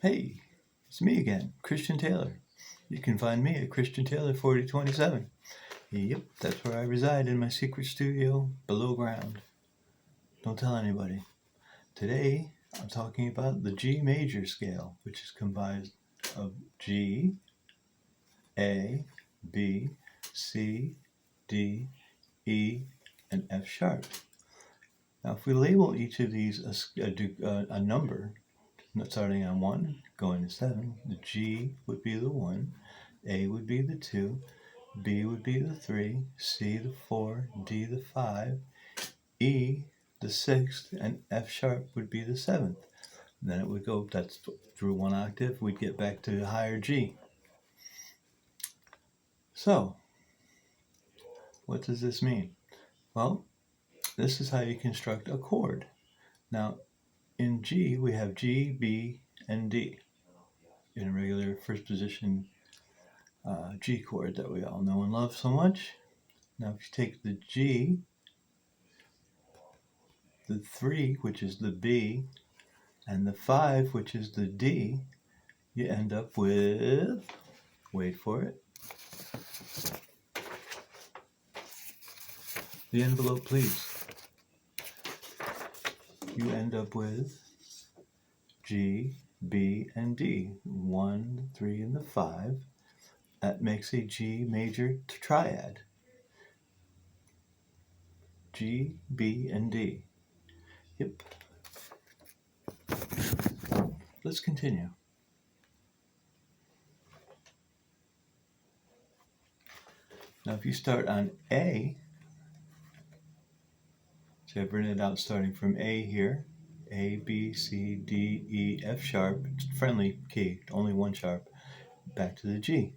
Hey, it's me again, Christian Taylor. You can find me at Christian Taylor 4027. Yep, that's where I reside in my secret studio below ground. Don't tell anybody. Today, I'm talking about the G major scale, which is comprised of G, A, B, C, D, E, and F sharp. Now, if we label each of these a number, starting on 1, going to 7, the G would be the 1, A would be the 2, B would be the 3, C the 4, D the 5, E the 6th, and F sharp would be the 7th. And then it would go, that's through one octave, we'd get back to the higher G. So, what does this mean? Well, this is how you construct a chord. Now, in G, we have G, B, and D in a regular first position G chord that we all know and love so much. Now, if you take the G, the 3, which is the B, and the 5, which is the D, you end up with, wait for it, the envelope, please. You end up with G, B, and D, 1, the 3, and the 5. That makes a G major triad. G, B, and D. Yep. Let's continue. Now, if you start on A, so I've written it out starting from A here, A, B, C, D, E, F sharp, friendly key, only one sharp, back to the G.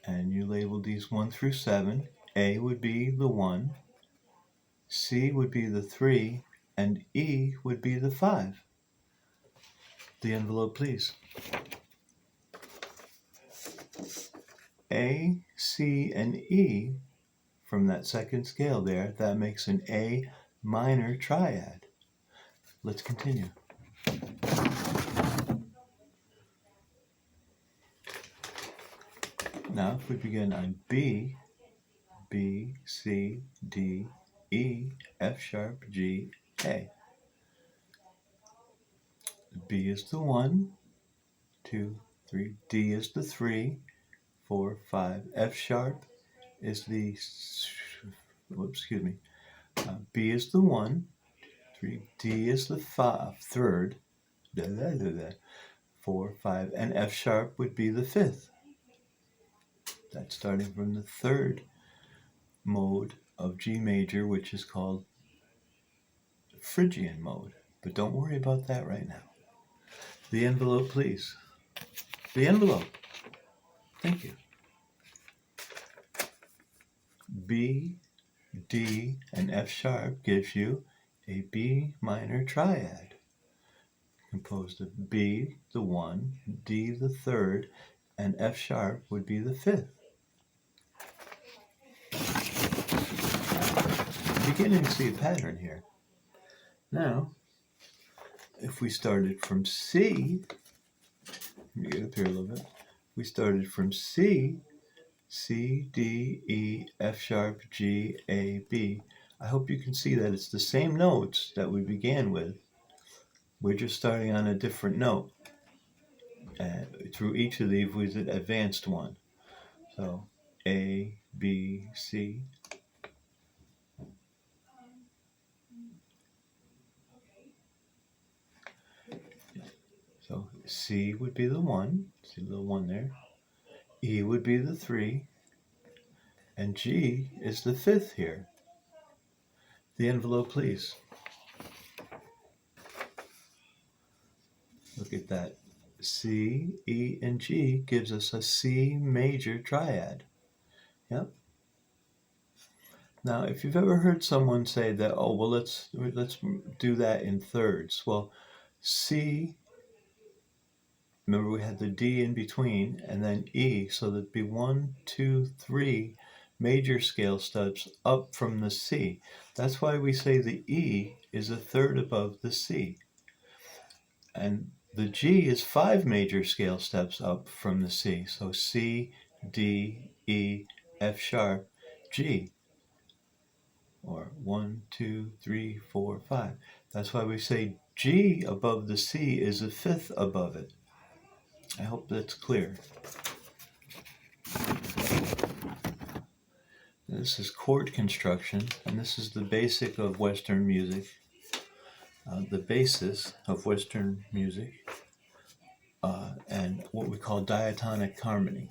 And you label these 1 through 7. A would be the 1, C would be the 3, and E would be the 5. The envelope, please. A, C, and E, from that second scale there, that makes an A minor triad. Let's continue. Now, if we begin on B, B, C, D, E, F sharp, G, A. B is the 1, 2, 3, D is the 3, 4, 5, F sharp is the, B is the 1, 3, D is the 3rd, 4, 5, and F sharp would be the 5th. That's starting from the 3rd mode of G major, which is called Phrygian mode. But don't worry about that right now. The envelope, please. The envelope. Thank you. B, D, and F sharp gives you a B minor triad, composed of B, the 1, D, the 3rd, and F sharp would be the 5th. I'm beginning to see a pattern here. Now, if we started from C, let me get up here a little bit. We started from C, C, D, E, F sharp, G, A, B. I hope you can see that it's the same notes that we began with. We're just starting on a different note. And through each of these was an advanced one. So A, B, C. So C would be the 1. See the little 1 there. E would be the 3. And G is the 5th here. The envelope, please. Look at that. C, E, and G gives us a C major triad. Yep. Now, if you've ever heard someone say that, oh, well, let's do that in thirds. Well, C, remember we had the D in between, and then E, so there'd be 1, 2, 3 major scale steps up from the C. That's why we say the E is a third above the C. And the G is 5 major scale steps up from the C. So C, D, E, F sharp, G. Or 1, 2, 3, 4, 5. That's why we say G above the C is a fifth above it. I hope that's clear. This is chord construction, and this is the basic of Western music. The basis of Western music, and what we call diatonic harmony.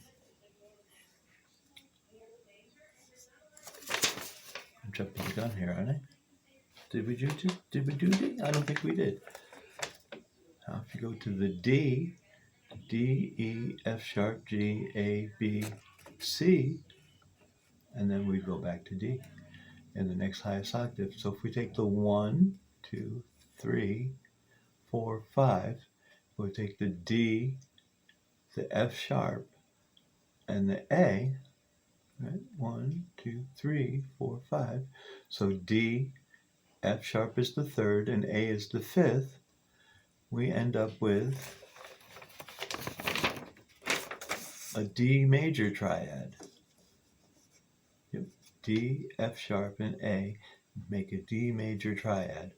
I'm jumping the gun here, aren't I? Did we do D? I don't think we did. Now, if you go to the D, D, E, F sharp, G, A, B, C, and then we go back to D in the next highest octave. So if we take the 1, 2, 3, 4, 5, we take the D, the F sharp, and the A, right? 1, 2, 3, 4, 5. So D, F sharp is the third, and A is the fifth. We end up with a D major triad. Yep. D, F sharp, and A make a D major triad.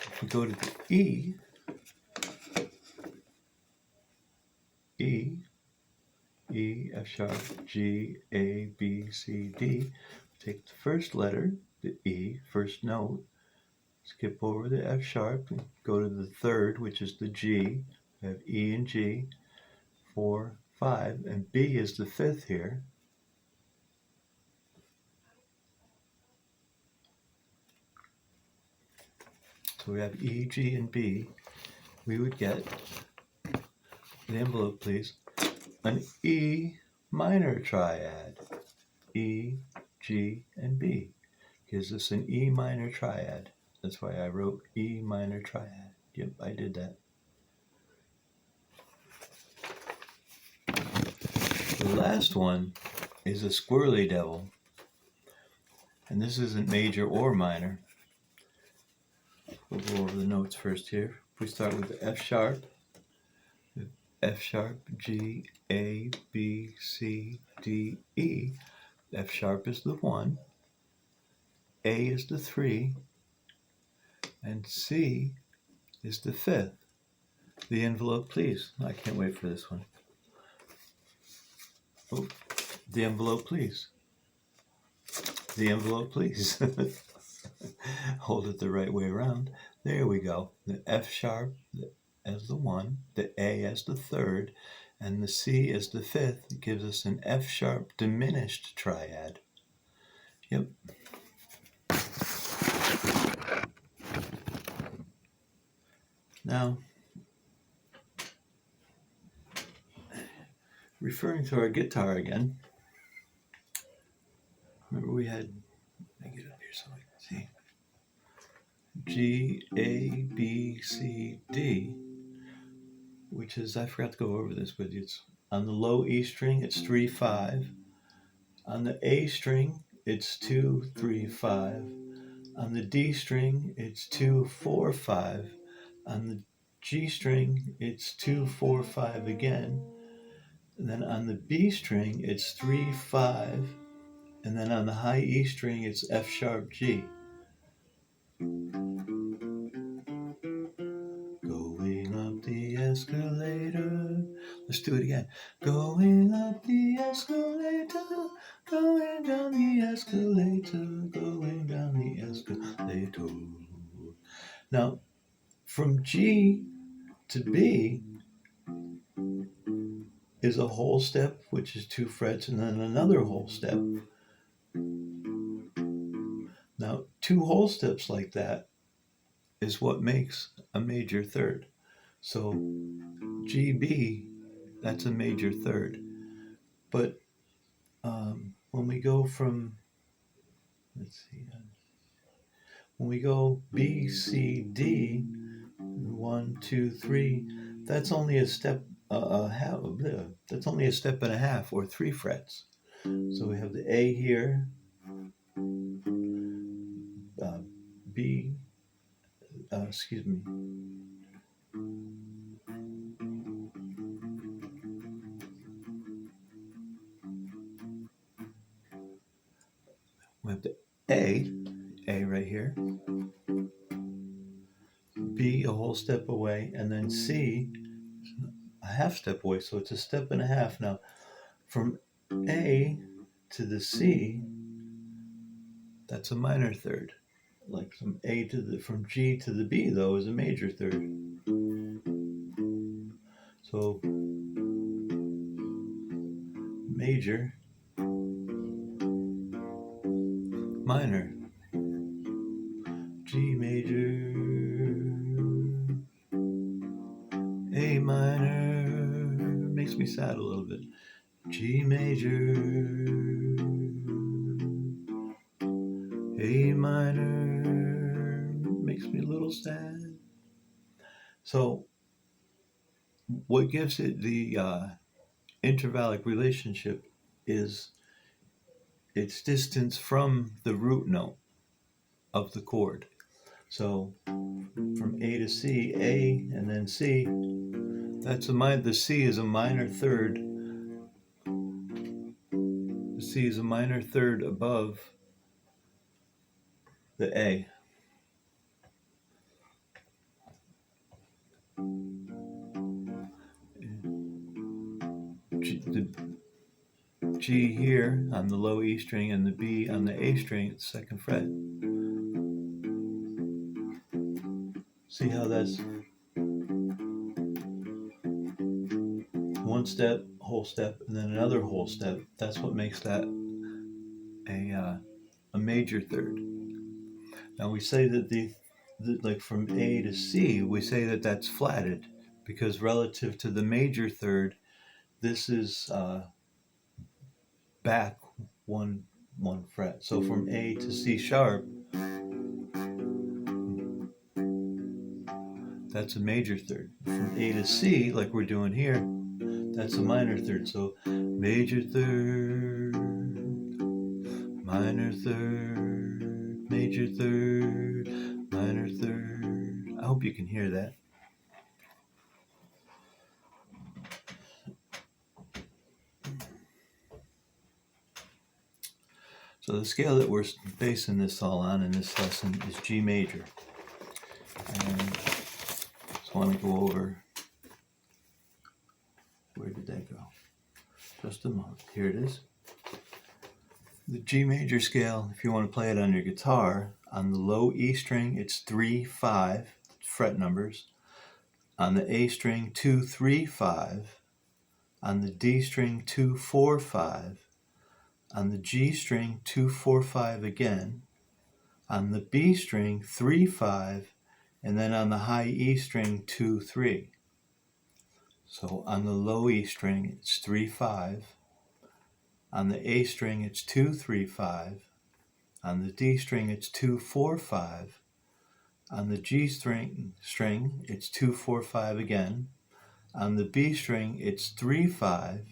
If we go to the E, E, F sharp, G, A, B, C, D. Take the first letter, the E, first note, skip over the F sharp, and go to the third, which is the G. We have E and G, 4, 5, and B is the fifth here. So we have E, G, and B. We would get, the envelope please, an E minor triad. E, G, and B gives us an E minor triad. That's why I wrote E minor triad. Yep, I did that. The last one is a squirrely devil. And this isn't major or minor. We'll go over the notes first here. We start with the F sharp, G, A, B, C, D, E. F sharp is the 1, A is the 3, and C is the 5th. The envelope, please. I can't wait for this one. Oh, the envelope, please. The envelope, please. Hold it the right way around. There we go. The F sharp as the 1, the A as the 3rd, and the C as the 5th. It gives us an F sharp diminished triad. Yep. Now, referring to our guitar again, remember we had, let me get up here so I can see, G, A, B, C, D, which is, I forgot to go over this with you, it's on the low E string, it's 3, 5. On the A string, it's 2, 3, 5. On the D string, it's 2, 4, 5. On the G string, it's 2, 4, 5 again. And then on the B string, it's 3, 5. And then on the high E string, it's F sharp G. Going up the escalator. Let's do it again. Going up the escalator. Going down the escalator. Going down the escalator. Now, from G to B is a whole step, which is 2 frets, and then another whole step. Now, 2 whole steps like that is what makes a major third. So GB, that's a major third. But when we go from, let's see, when we go B, C, D, 1, 2, 3, that's only a step, that's only a step and a half, or 3 frets. So we have the A here, B, excuse me, we have the A right here, B a whole step away, and then C a half step away, so it's a step and a half. Now from A to the C, that's a minor third. Like from G to the B though is a major third. So major, minor, G major, A minor, makes me sad a little bit, G major, A minor, makes me a little sad. So what gives it the intervallic relationship is its distance from the root note of the chord. So from A to C, A and then C, that's the C is a minor third. The C is a minor third above the A. The G here on the low E string and the B on the A string at the second fret. See how that's one step, whole step, and then another whole step. That's what makes that a major third. Now we say that like from A to C, we say that that's flatted because relative to the major third, this is back one fret. So from A to C sharp, that's a major third. From A to C, like we're doing here, that's a minor third. So major third, minor third, major third, minor third. I hope you can hear that. So the scale that we're basing this all on in this lesson is G major. And I just want to go over, where did that go? Just a moment. Here it is. The G major scale, if you want to play it on your guitar, on the low E string, it's 3, 5 fret numbers. On the A string, 2, 3, 5. On the D string, 2, 4, 5. On the G string, 2, 4, 5 again. On the B string, 3, 5. And then on the high E string, 2, 3. So on the low E string, it's 3, 5. On the A string, it's 2, 3, 5. On the D string, it's 2, 4, 5. On the G string, it's 2, 4, 5 again. On the B string, it's 3, 5.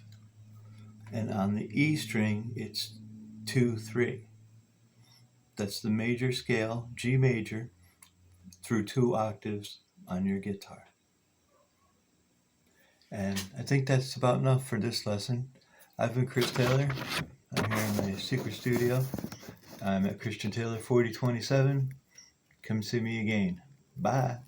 And on the E string, it's 2, 3. That's the major scale, G major, through 2 octaves on your guitar. And I think that's about enough for this lesson. I've been Chris Taylor. I'm here in my secret studio. I'm at Christian Taylor 4027. Come see me again. Bye.